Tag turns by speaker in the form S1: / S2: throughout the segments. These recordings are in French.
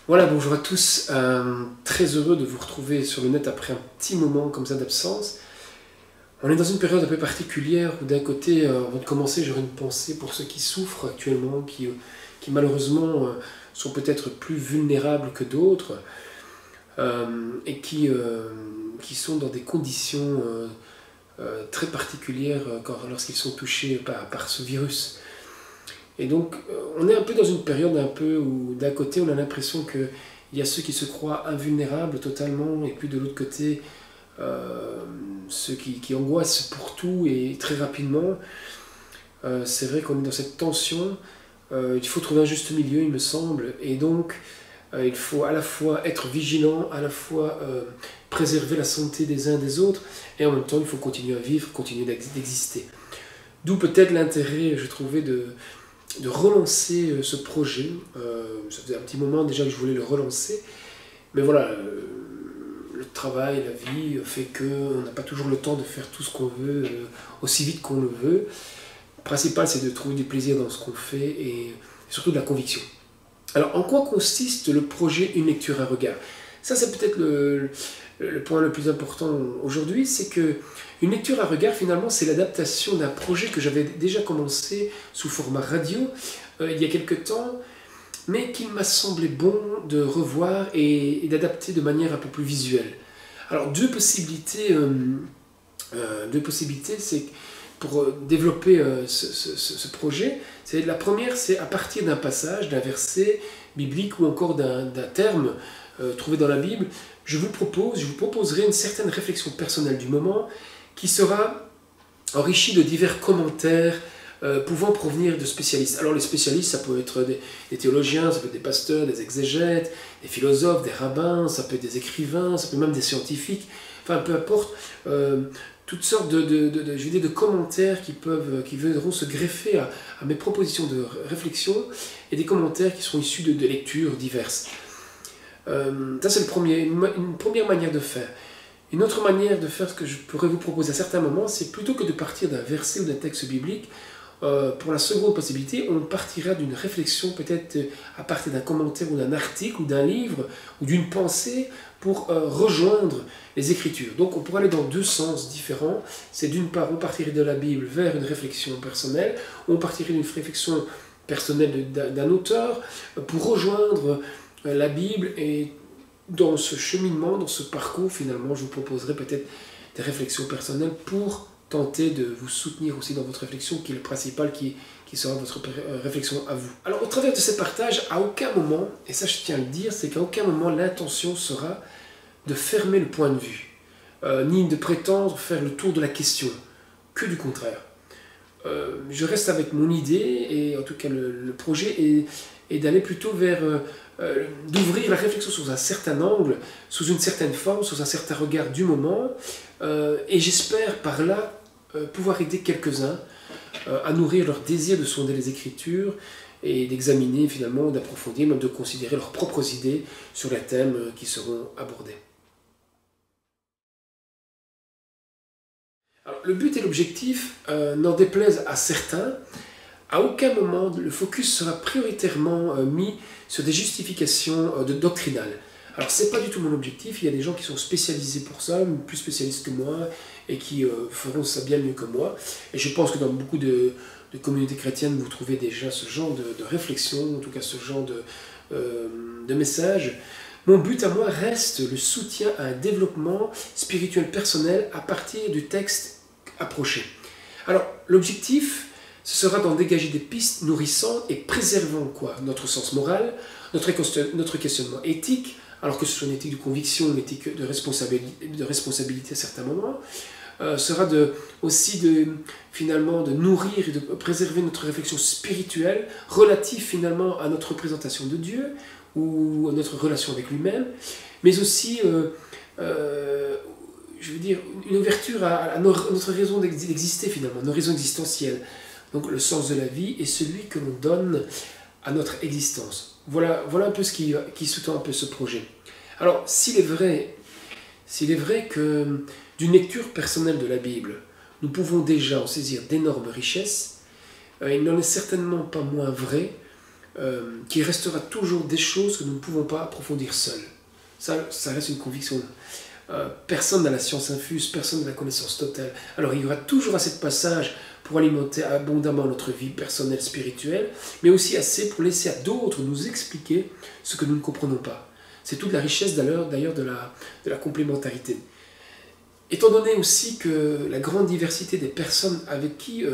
S1: Voilà, bonjour à tous, très heureux de vous retrouver sur le net après un petit moment comme ça d'absence. On est dans une période un peu particulière où d'un côté, avant de commencer, j'aurais une pensée pour ceux qui souffrent actuellement, qui malheureusement sont peut-être plus vulnérables que d'autres et qui sont dans des conditions très particulières lorsqu'ils sont touchés par ce virus. Et donc, on est un peu dans une période un peu où, d'un côté, on a l'impression qu'il y a ceux qui se croient invulnérables totalement, et puis de l'autre côté, ceux qui angoissent pour tout et très rapidement. C'est vrai qu'on est dans cette tension. Il faut trouver un juste milieu, il me semble. Et donc, il faut à la fois être vigilant, à la fois préserver la santé des uns et des autres, et en même temps, il faut continuer à vivre, continuer d'exister. D'où peut-être l'intérêt, je trouvais, de relancer ce projet. Ça faisait un petit moment déjà que je voulais le relancer, mais voilà, le travail, la vie fait qu'on n'a pas toujours le temps de faire tout ce qu'on veut aussi vite qu'on le veut. Le principal, c'est de trouver du plaisir dans ce qu'on fait et surtout de la conviction. Alors, en quoi consiste le projet Une lecture, un regard? Ça, c'est peut-être le point le plus important aujourd'hui, c'est que Une lecture à regard, finalement, c'est l'adaptation d'un projet que j'avais déjà commencé sous format radio il y a quelque temps, mais qu'il m'a semblé bon de revoir et d'adapter de manière un peu plus visuelle. Alors, deux possibilités, c'est pour développer ce projet. La première, c'est à partir d'un passage, d'un verset biblique ou encore d'un terme trouvé dans la Bible, je vous proposerai une certaine réflexion personnelle du moment qui sera enrichie de divers commentaires pouvant provenir de spécialistes. Alors les spécialistes, ça peut être des théologiens, ça peut être des pasteurs, des exégètes, des philosophes, des rabbins, ça peut être des écrivains, ça peut être même des scientifiques, enfin peu importe, toutes sortes de commentaires qui viendront se greffer à mes propositions de réflexion et des commentaires qui seront issus de lectures diverses. Ça c'est une première manière de faire. Une autre manière de faire, ce que je pourrais vous proposer à certains moments, c'est plutôt que de partir d'un verset ou d'un texte biblique, pour la seconde possibilité, on partira d'une réflexion peut-être à partir d'un commentaire ou d'un article ou d'un livre ou d'une pensée pour rejoindre les Écritures. Donc on pourra aller dans deux sens différents. C'est d'une part, on partirait de la Bible vers une réflexion personnelle, on partirait d'une réflexion personnelle d'un auteur pour rejoindre la Bible, et dans ce cheminement, dans ce parcours, finalement, je vous proposerai peut-être des réflexions personnelles pour tenter de vous soutenir aussi dans votre réflexion, qui est le principal, qui sera votre réflexion à vous. Alors, au travers de ces partages, à aucun moment, et ça je tiens à le dire, c'est qu'à aucun moment l'intention sera de fermer le point de vue, ni de prétendre faire le tour de la question, que du contraire. Je reste avec mon idée, et en tout cas le projet est d'aller plutôt vers d'ouvrir la réflexion sous un certain angle, sous une certaine forme, sous un certain regard du moment, et j'espère par là pouvoir aider quelques-uns à nourrir leur désir de sonder les Écritures et d'examiner finalement, d'approfondir, même de considérer leurs propres idées sur les thèmes qui seront abordés. Alors, le but et l'objectif, n'en déplaise à certains, à aucun moment le focus sera prioritairement mis sur des justifications doctrinales. Alors c'est pas du tout mon objectif, il y a des gens qui sont spécialisés pour ça, plus spécialistes que moi, et qui feront ça bien mieux que moi. Et je pense que dans beaucoup de communautés chrétiennes, vous trouvez déjà ce genre de réflexion, en tout cas ce genre de message. Mon but à moi reste le soutien à un développement spirituel personnel à partir du texte approché. Alors l'objectif, ce sera d'en dégager des pistes nourrissantes et préservant notre sens moral, notre questionnement éthique, alors que ce soit une éthique de conviction, une éthique de responsabilité à certains moments, sera finalement de nourrir et de préserver notre réflexion spirituelle relative finalement à notre représentation de Dieu ou à notre relation avec lui-même, mais aussi je veux dire, une ouverture à notre raison d'exister finalement, nos raisons existentielles. Donc le sens de la vie est celui que l'on donne à notre existence. Voilà un peu ce qui sous-tend un peu ce projet. Alors, s'il est vrai que d'une lecture personnelle de la Bible, nous pouvons déjà en saisir d'énormes richesses, il n'en est certainement pas moins vrai qu'il restera toujours des choses que nous ne pouvons pas approfondir seuls. Ça reste une conviction. Personne n'a la science infuse, personne n'a la connaissance totale. Alors il y aura toujours assez de passages pour alimenter abondamment notre vie personnelle, spirituelle, mais aussi assez pour laisser à d'autres nous expliquer ce que nous ne comprenons pas. C'est toute la richesse d'ailleurs de la complémentarité. Étant donné aussi que la grande diversité des personnes avec qui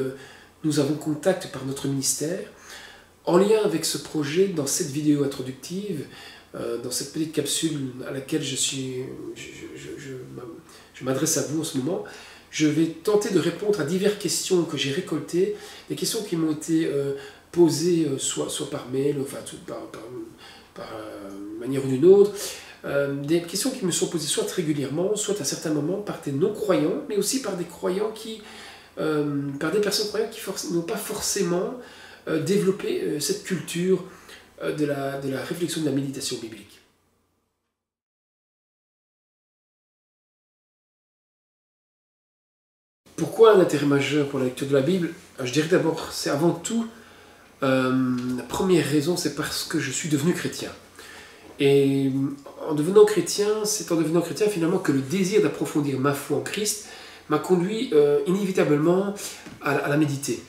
S1: nous avons contact par notre ministère, en lien avec ce projet, dans cette vidéo introductive, dans cette petite capsule à laquelle je m'adresse à vous en ce moment, je vais tenter de répondre à diverses questions que j'ai récoltées, des questions qui m'ont été posées soit par mail, enfin par manière ou d'une autre, des questions qui me sont posées soit régulièrement, soit à certains moments par des non-croyants, mais aussi par des croyants par des personnes croyantes qui n'ont pas forcément développé cette culture de la réflexion, de la méditation biblique. Pourquoi un intérêt majeur pour la lecture de la Bible? Je dirais d'abord, c'est avant tout, la première raison, c'est parce que je suis devenu chrétien. Et en devenant chrétien, c'est en devenant chrétien finalement que le désir d'approfondir ma foi en Christ m'a conduit inévitablement à la méditer.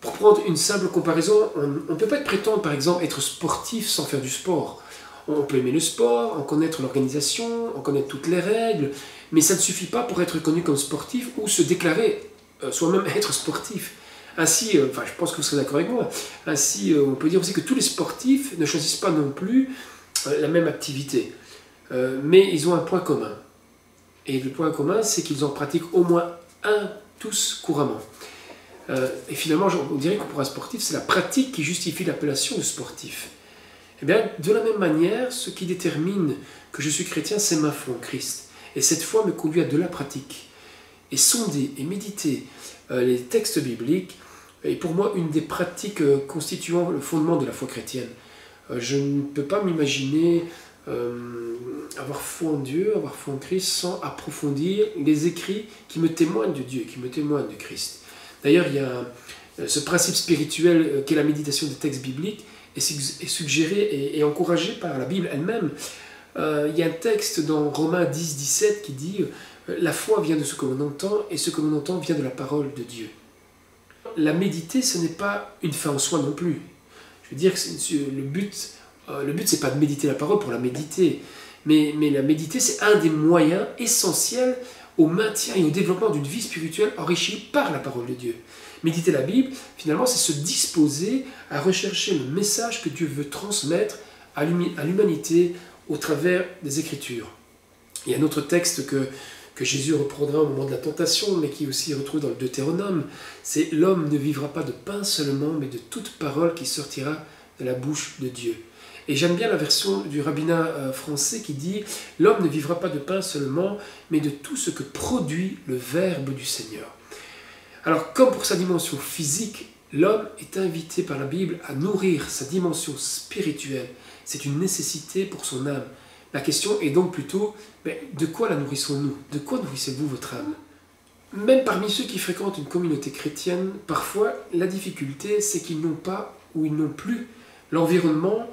S1: Pour prendre une simple comparaison, on ne peut pas prétendre par exemple être sportif sans faire du sport. On peut aimer le sport, en connaître l'organisation, en connaître toutes les règles, mais ça ne suffit pas pour être reconnu comme sportif ou se déclarer soi-même être sportif. Ainsi, je pense que vous serez d'accord avec moi, ainsi on peut dire aussi que tous les sportifs ne choisissent pas non plus la même activité, mais ils ont un point commun. Et le point commun, c'est qu'ils en pratiquent au moins un tous couramment. Et finalement, on dirait que pour un sportif, c'est la pratique qui justifie l'appellation de sportif. Eh bien, de la même manière, ce qui détermine que je suis chrétien, c'est ma foi en Christ. Et cette foi me conduit à de la pratique. Et sonder et méditer les textes bibliques est pour moi une des pratiques constituant le fondement de la foi chrétienne. Je ne peux pas m'imaginer avoir foi en Dieu, avoir foi en Christ, sans approfondir les écrits qui me témoignent de Dieu, qui me témoignent de Christ. D'ailleurs, il y a ce principe spirituel qu'est la méditation des textes bibliques est suggéré et encouragé par la Bible elle-même. Il y a un texte dans Romains 10, 17 qui dit « La foi vient de ce que l'on entend, et ce que l'on entend vient de la parole de Dieu. » La méditer, ce n'est pas une fin en soi non plus. Je veux dire que le but, c'est pas de méditer la parole pour la méditer, mais la méditer, c'est un des moyens essentiels au maintien et au développement d'une vie spirituelle enrichie par la parole de Dieu. Méditer la Bible, finalement, c'est se disposer à rechercher le message que Dieu veut transmettre à l'humanité au travers des Écritures. Il y a un autre texte que Jésus reprendra au moment de la tentation, mais qui est aussi retrouvé dans le Deutéronome, c'est « L'homme ne vivra pas de pain seulement, mais de toute parole qui sortira de la bouche de Dieu ». Et j'aime bien la version du rabbinat français qui dit « L'homme ne vivra pas de pain seulement, mais de tout ce que produit le Verbe du Seigneur ». Alors, comme pour sa dimension physique, l'homme est invité par la Bible à nourrir sa dimension spirituelle. C'est une nécessité pour son âme. La question est donc plutôt, de quoi la nourrissons-nous? De quoi nourrissez-vous votre âme? Même parmi ceux qui fréquentent une communauté chrétienne, parfois, la difficulté, c'est qu'ils n'ont pas ou ils n'ont plus l'environnement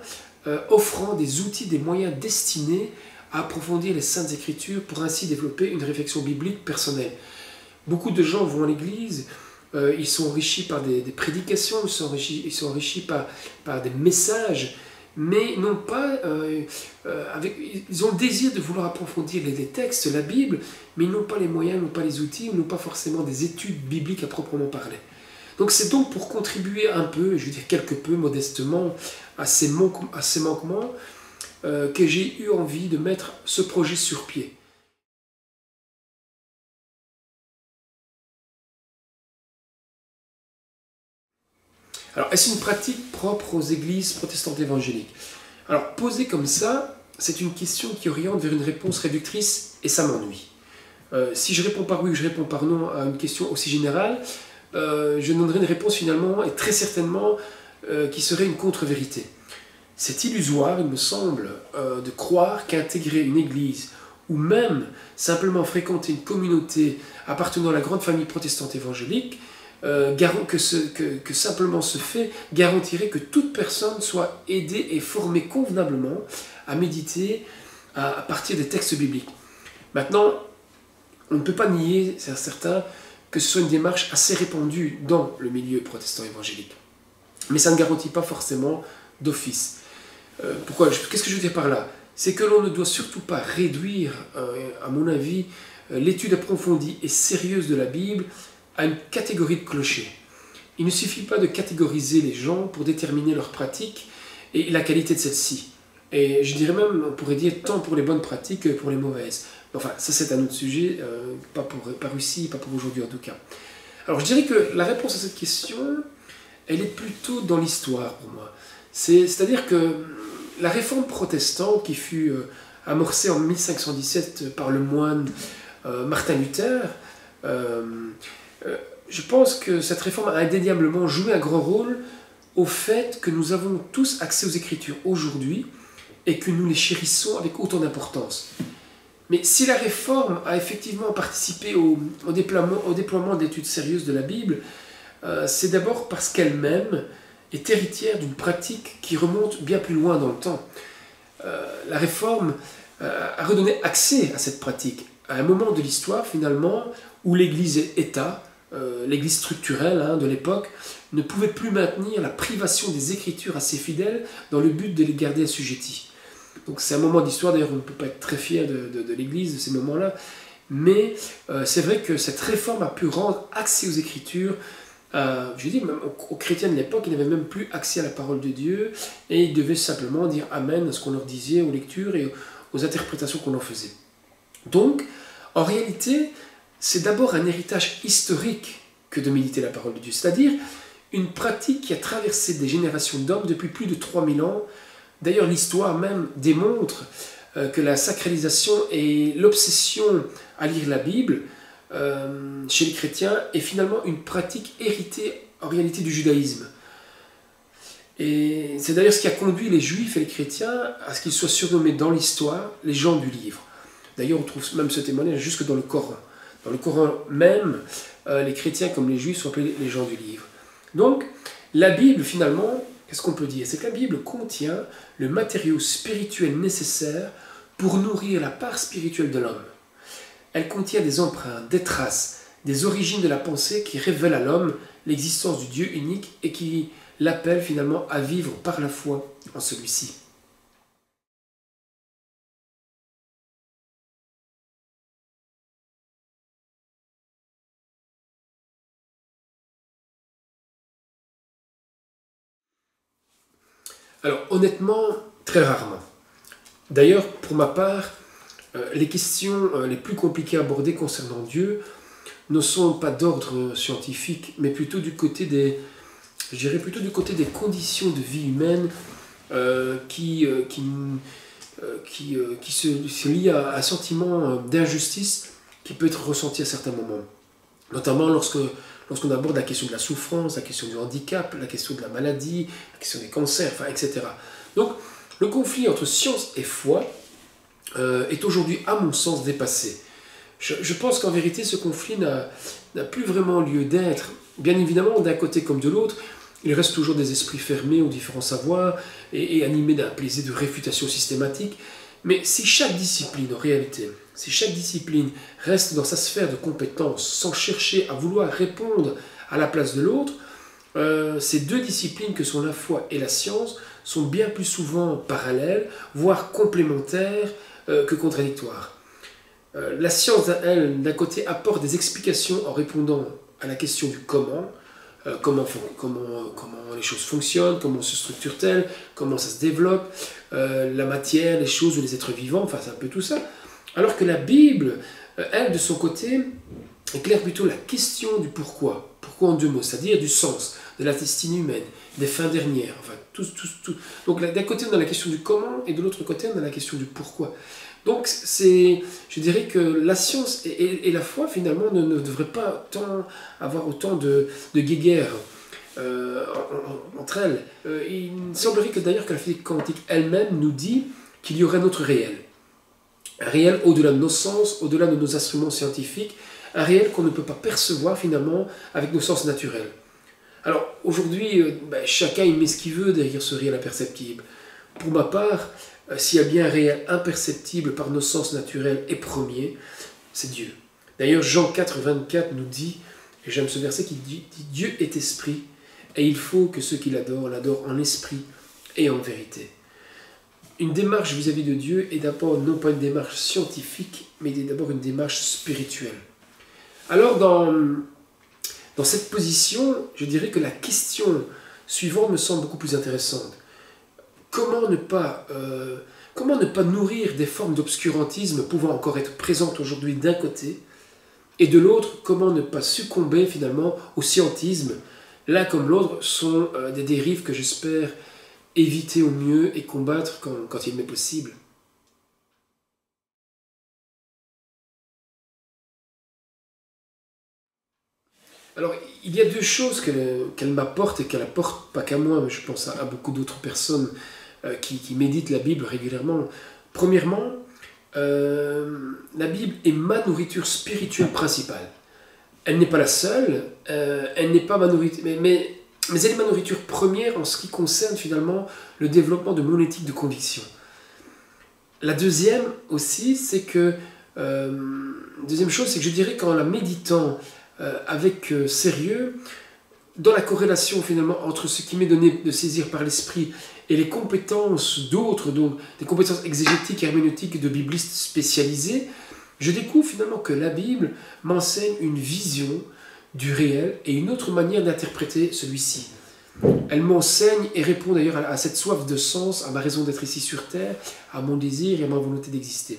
S1: offrant des outils, des moyens destinés à approfondir les Saintes Écritures pour ainsi développer une réflexion biblique personnelle. Beaucoup de gens vont à l'église, ils sont enrichis par des prédications, ils sont enrichis par des messages, mais non pas ils ont le désir de vouloir approfondir les textes, la Bible, mais ils n'ont pas les moyens, n'ont pas les outils, n'ont pas forcément des études bibliques à proprement parler. Donc c'est donc pour contribuer un peu, je veux dire quelque peu modestement, à ces manquements que j'ai eu envie de mettre ce projet sur pied. Alors, est-ce une pratique propre aux églises protestantes évangéliques? Alors, posée comme ça, c'est une question qui oriente vers une réponse réductrice et ça m'ennuie. Si je réponds par oui ou je réponds par non à une question aussi générale, je donnerai une réponse finalement et très certainement qui serait une contre-vérité. C'est illusoire, il me semble, de croire qu'intégrer une église ou même simplement fréquenter une communauté appartenant à la grande famille protestante évangélique, que simplement ce fait garantirait que toute personne soit aidée et formée convenablement à méditer à partir des textes bibliques. Maintenant, on ne peut pas nier, c'est certain, que ce soit une démarche assez répandue dans le milieu protestant évangélique. Mais ça ne garantit pas forcément d'office. Qu'est-ce que je veux dire par là? C'est que l'on ne doit surtout pas réduire, à mon avis, l'étude approfondie et sérieuse de la Bible à une catégorie de clochers. Il ne suffit pas de catégoriser les gens pour déterminer leur pratique et la qualité de celle-ci. Et je dirais même, on pourrait dire, tant pour les bonnes pratiques que pour les mauvaises. Enfin, ça c'est un autre sujet, pas ici, pas pour aujourd'hui en tout cas. Alors je dirais que la réponse à cette question, elle est plutôt dans l'histoire pour moi. C'est-à-dire que la réforme protestante qui fut amorcée en 1517 par le moine Martin Luther, je pense que cette réforme a indéniablement joué un grand rôle au fait que nous avons tous accès aux Écritures aujourd'hui et que nous les chérissons avec autant d'importance. Mais si la réforme a effectivement participé au déploiement d'études sérieuses de la Bible, c'est d'abord parce qu'elle-même est héritière d'une pratique qui remonte bien plus loin dans le temps. La réforme a redonné accès à cette pratique à un moment de l'histoire finalement où l'Église État, l'Église structurelle de l'époque, ne pouvait plus maintenir la privation des Écritures à ses fidèles dans le but de les garder assujettis. Donc c'est un moment d'histoire, d'ailleurs on ne peut pas être très fier de l'Église de ces moments-là, mais c'est vrai que cette réforme a pu rendre accès aux Écritures. Je dis même aux chrétiens de l'époque, ils n'avaient même plus accès à la parole de Dieu et ils devaient simplement dire Amen à ce qu'on leur disait aux lectures et aux interprétations qu'on en faisait. Donc, en réalité, c'est d'abord un héritage historique que de méditer la parole de Dieu, c'est-à-dire une pratique qui a traversé des générations d'hommes depuis plus de 3000 ans. D'ailleurs, l'histoire même démontre que la sacralisation et l'obsession à lire la Bible chez les chrétiens est finalement une pratique héritée en réalité du judaïsme. Et c'est d'ailleurs ce qui a conduit les juifs et les chrétiens à ce qu'ils soient surnommés dans l'histoire les gens du livre. D'ailleurs, on trouve même ce témoignage jusque dans le Coran. Dans le Coran même, les chrétiens comme les juifs sont appelés les gens du livre. Donc, la Bible finalement, qu'est-ce qu'on peut dire? C'est que la Bible contient le matériau spirituel nécessaire pour nourrir la part spirituelle de l'homme. Elle contient des empreintes, des traces, des origines de la pensée qui révèlent à l'homme l'existence du Dieu unique et qui l'appellent finalement à vivre par la foi en celui-ci. Alors honnêtement, très rarement. D'ailleurs, pour ma part, les questions les plus compliquées à aborder concernant Dieu ne sont pas d'ordre scientifique, mais plutôt du côté des, je dirais plutôt du côté des conditions de vie humaine qui se lient à un sentiment d'injustice qui peut être ressenti à certains moments. Notamment lorsqu'on aborde la question de la souffrance, la question du handicap, la question de la maladie, la question des cancers, etc. Donc, le conflit entre science et foi est aujourd'hui, à mon sens, dépassé. Je pense qu'en vérité, ce conflit n'a plus vraiment lieu d'être. Bien évidemment, d'un côté comme de l'autre, il reste toujours des esprits fermés aux différents savoirs et animés d'un plaisir de réfutation systématique. Mais si chaque discipline, en réalité, si chaque discipline reste dans sa sphère de compétence sans chercher à vouloir répondre à la place de l'autre, ces deux disciplines que sont la foi et la science sont bien plus souvent parallèles, voire complémentaires que contradictoires. La science, elle, d'un côté, apporte des explications en répondant à la question du comment, comment les choses fonctionnent, comment se structurent-elles, comment ça se développe, la matière, les choses ou les êtres vivants, enfin c'est un peu tout ça. Alors que la Bible, elle, de son côté, éclaire plutôt la question du pourquoi. Pourquoi en deux mots, c'est-à-dire du sens, de la destinée humaine, des fins dernières, enfin tout. Donc d'un côté on a la question du comment et de l'autre côté on a la question du pourquoi. Donc je dirais que la science et la foi finalement ne devraient pas avoir autant de guéguerre. entre elles. Il semblerait que d'ailleurs que la physique quantique elle-même nous dit qu'il y aurait un autre réel. Un réel au-delà de nos sens, au-delà de nos instruments scientifiques, un réel qu'on ne peut pas percevoir finalement avec nos sens naturels. Alors aujourd'hui, chacun y met ce qu'il veut derrière ce réel imperceptible. Pour ma part, s'il y a bien un réel imperceptible par nos sens naturels et premiers, c'est Dieu. D'ailleurs, Jean 4, 24 nous dit, et j'aime ce verset qui dit « Dieu est esprit, et il faut que ceux qui l'adorent en esprit et en vérité ». Une démarche vis-à-vis de Dieu est d'abord non pas une démarche scientifique, mais d'abord une démarche spirituelle. Alors, dans cette position, je dirais que la question suivante me semble beaucoup plus intéressante. Comment ne pas nourrir des formes d'obscurantisme pouvant encore être présentes aujourd'hui d'un côté, et de l'autre, comment ne pas succomber finalement au scientisme. L'un comme l'autre sont des dérives que j'espère éviter au mieux et combattre quand il m'est possible. Alors, il y a deux choses qu'elle m'apporte et qu'elle apporte pas qu'à moi, mais je pense à beaucoup d'autres personnes qui méditent la Bible régulièrement. Premièrement, la Bible est ma nourriture spirituelle principale. Elle n'est pas la seule, elle n'est pas ma nourriture, mais elle est ma nourriture première en ce qui concerne finalement le développement de mon éthique de conviction. La deuxième aussi, c'est que deuxième chose, c'est que je dirais qu'en la méditant avec sérieux, dans la corrélation finalement entre ce qui m'est donné de saisir par l'esprit et les compétences d'autres, donc des compétences exégétiques et herméneutiques de biblistes spécialisés, je découvre finalement que la Bible m'enseigne une vision du réel et une autre manière d'interpréter celui-ci. Elle m'enseigne et répond d'ailleurs à cette soif de sens, à ma raison d'être ici sur terre, à mon désir et à ma volonté d'exister.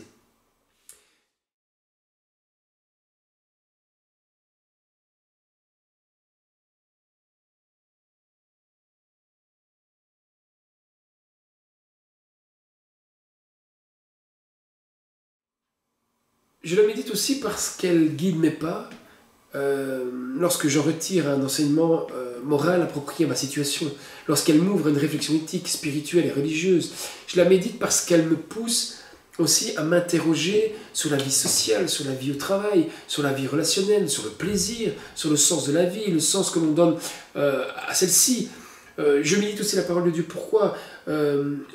S1: Je la médite aussi parce qu'elle guide mes pas lorsque j'en retire un enseignement moral approprié à ma situation, lorsqu'elle m'ouvre une réflexion éthique, spirituelle et religieuse. Je la médite parce qu'elle me pousse aussi à m'interroger sur la vie sociale, sur la vie au travail, sur la vie relationnelle, sur le plaisir, sur le sens de la vie, le sens que l'on donne à celle-ci. Je médite aussi la parole de Dieu. Pourquoi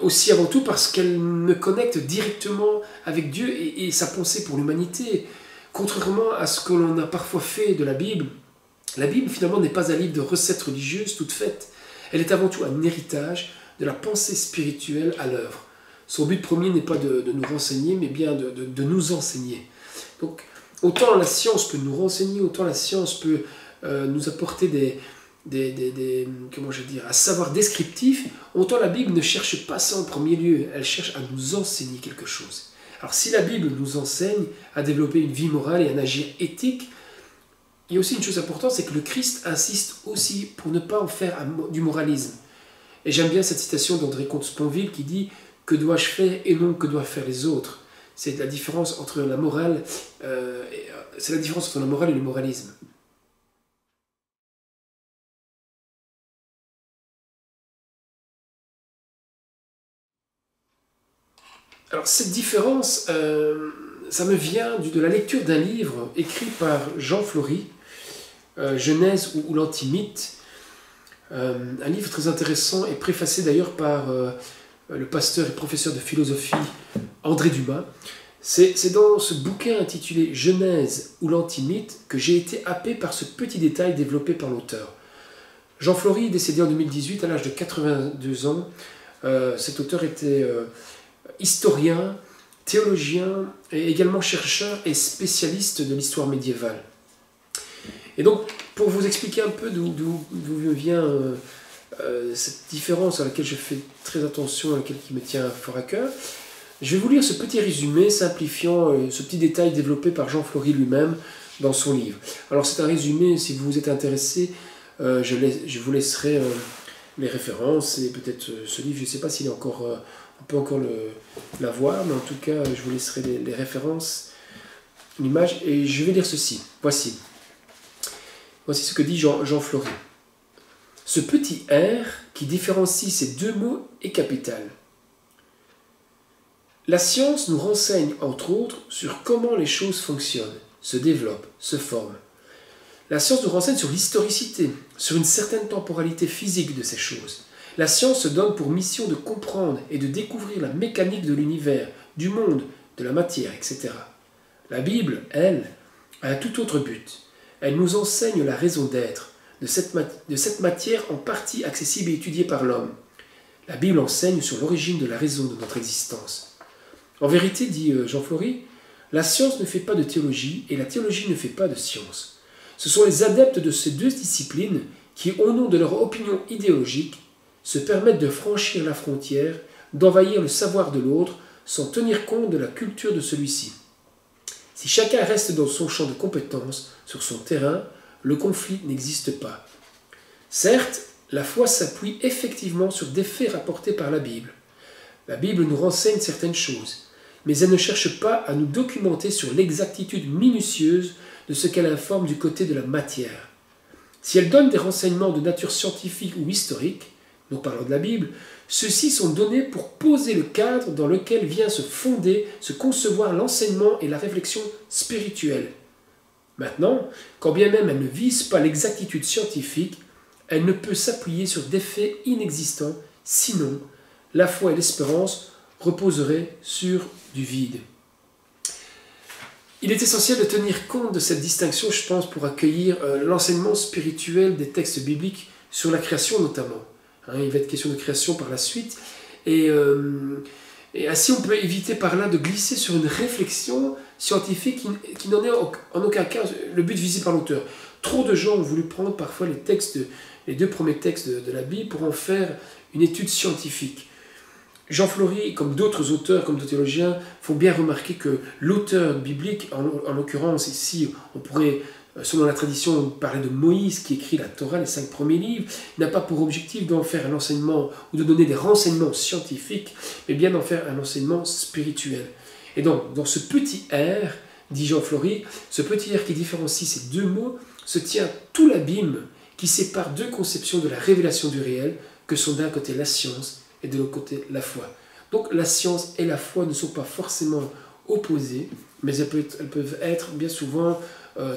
S1: aussi avant tout parce qu'elle me connecte directement avec Dieu et sa pensée pour l'humanité. Contrairement à ce que l'on a parfois fait de la Bible finalement n'est pas un livre de recettes religieuses toutes faites. Elle est avant tout un héritage de la pensée spirituelle à l'œuvre. Son but premier n'est pas de nous renseigner, mais bien de nous enseigner. Donc, autant la science peut nous renseigner, autant la science peut nous apporter un savoir descriptif, autant la Bible ne cherche pas ça en premier lieu, elle cherche à nous enseigner quelque chose. Alors si la Bible nous enseigne à développer une vie morale et un agir éthique, il y a aussi une chose importante, c'est que le Christ insiste aussi pour ne pas en faire du moralisme. Et j'aime bien cette citation d'André Comte-Sponville qui dit « Que dois-je faire et non que doivent faire les autres ?» C'est la différence entre la morale, c'est la différence entre la morale et le moralisme. Alors cette différence, ça me vient de la lecture d'un livre écrit par Jean Flory, Genèse ou l'Antimythe, un livre très intéressant et préfacé d'ailleurs par le pasteur et professeur de philosophie André Dumas. C'est dans ce bouquin intitulé Genèse ou l'Antimythe que j'ai été happé par ce petit détail développé par l'auteur. Jean Flory, décédé en 2018 à l'âge de 82 ans, cet auteur était historien, théologien et également chercheur et spécialiste de l'histoire médiévale. Et donc, pour vous expliquer un peu d'où me vient cette différence à laquelle je fais très attention, à laquelle qui me tient fort à cœur, je vais vous lire ce petit résumé simplifiant ce petit détail développé par Jean Flory lui-même dans son livre. Alors c'est un résumé, si vous êtes intéressé, je vous laisserai les références et peut-être ce livre, je ne sais pas s'il est encore... on peut encore l'avoir, mais en tout cas, je vous laisserai les références, l'image, et je vais lire ceci. Voici ce que dit Jean Flory. Ce petit R qui différencie ces deux mots est capital. La science nous renseigne, entre autres, sur comment les choses fonctionnent, se développent, se forment. La science nous renseigne sur l'historicité, sur une certaine temporalité physique de ces choses. La science se donne pour mission de comprendre et de découvrir la mécanique de l'univers, du monde, de la matière, etc. La Bible, elle, a un tout autre but. Elle nous enseigne la raison d'être de cette matière en partie accessible et étudiée par l'homme. La Bible enseigne sur l'origine de la raison de notre existence. En vérité, dit Jean Flory, la science ne fait pas de théologie et la théologie ne fait pas de science. Ce sont les adeptes de ces deux disciplines qui, au nom de leur opinion idéologique, se permettent de franchir la frontière, d'envahir le savoir de l'autre sans tenir compte de la culture de celui-ci. Si chacun reste dans son champ de compétences, sur son terrain, le conflit n'existe pas. Certes, la foi s'appuie effectivement sur des faits rapportés par la Bible. La Bible nous renseigne certaines choses, mais elle ne cherche pas à nous documenter sur l'exactitude minutieuse de ce qu'elle informe du côté de la matière. Si elle donne des renseignements de nature scientifique ou historique, nous parlons de la Bible, ceux-ci sont donnés pour poser le cadre dans lequel vient se fonder, se concevoir l'enseignement et la réflexion spirituelle. Maintenant, quand bien même elle ne vise pas l'exactitude scientifique, elle ne peut s'appuyer sur des faits inexistants, sinon la foi et l'espérance reposeraient sur du vide. Il est essentiel de tenir compte de cette distinction, je pense, pour accueillir l'enseignement spirituel des textes bibliques sur la création notamment. Il va être question de création par la suite, et ainsi on peut éviter par là de glisser sur une réflexion scientifique qui n'en est en aucun cas le but visé par l'auteur. Trop de gens ont voulu prendre parfois les deux premiers textes de la Bible pour en faire une étude scientifique. Jean Flory, comme d'autres auteurs, comme d'autres théologiens, font bien remarquer que l'auteur biblique, en l'occurrence ici, on pourrait, selon la tradition, parler de Moïse qui écrit la Torah, les 5 premiers livres, n'a pas pour objectif d'en faire un enseignement ou de donner des renseignements scientifiques, mais bien d'en faire un enseignement spirituel. Et donc, dans ce petit R, dit Jean Flory, ce petit R qui différencie ces deux mots, se tient tout l'abîme qui sépare deux conceptions de la révélation du réel, que sont d'un côté la science et de l'autre côté la foi. Donc la science et la foi ne sont pas forcément opposées, mais elles peuvent être bien souvent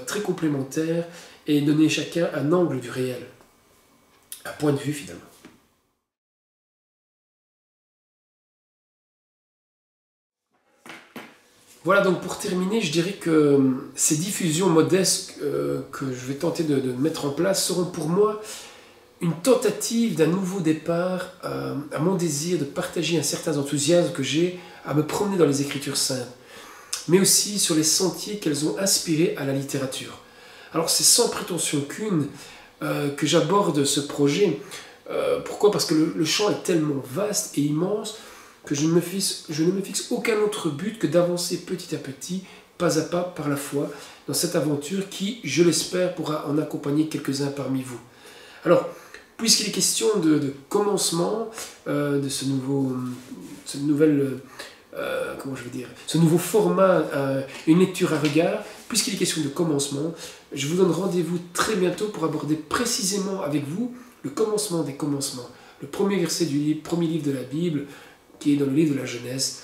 S1: très complémentaires et donner chacun un angle du réel, un point de vue finalement. Voilà, donc pour terminer, je dirais que ces diffusions modestes que je vais tenter de mettre en place seront pour moi une tentative d'un nouveau départ à mon désir de partager un certain enthousiasme que j'ai à me promener dans les Écritures saintes, mais aussi sur les sentiers qu'elles ont inspirés à la littérature. Alors c'est sans prétention qu'une que j'aborde ce projet. Pourquoi ? Parce que le champ est tellement vaste et immense que je ne me fixe aucun autre but que d'avancer petit à petit, pas à pas, par la foi, dans cette aventure qui, je l'espère, pourra en accompagner quelques-uns parmi vous. Alors, puisqu'il est question de commencement de ce nouveau format, une lecture à regard, puisqu'il est question de commencement, je vous donne rendez-vous très bientôt pour aborder précisément avec vous le commencement des commencements, le premier verset du premier livre de la Bible, qui est dans le livre de la Genèse,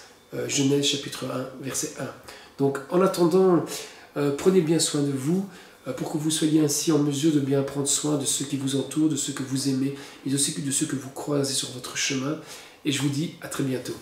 S1: Genèse chapitre 1, verset 1. Donc en attendant, prenez bien soin de vous, pour que vous soyez ainsi en mesure de bien prendre soin de ceux qui vous entourent, de ceux que vous aimez, mais aussi de ceux que vous croisez sur votre chemin. Et je vous dis à très bientôt.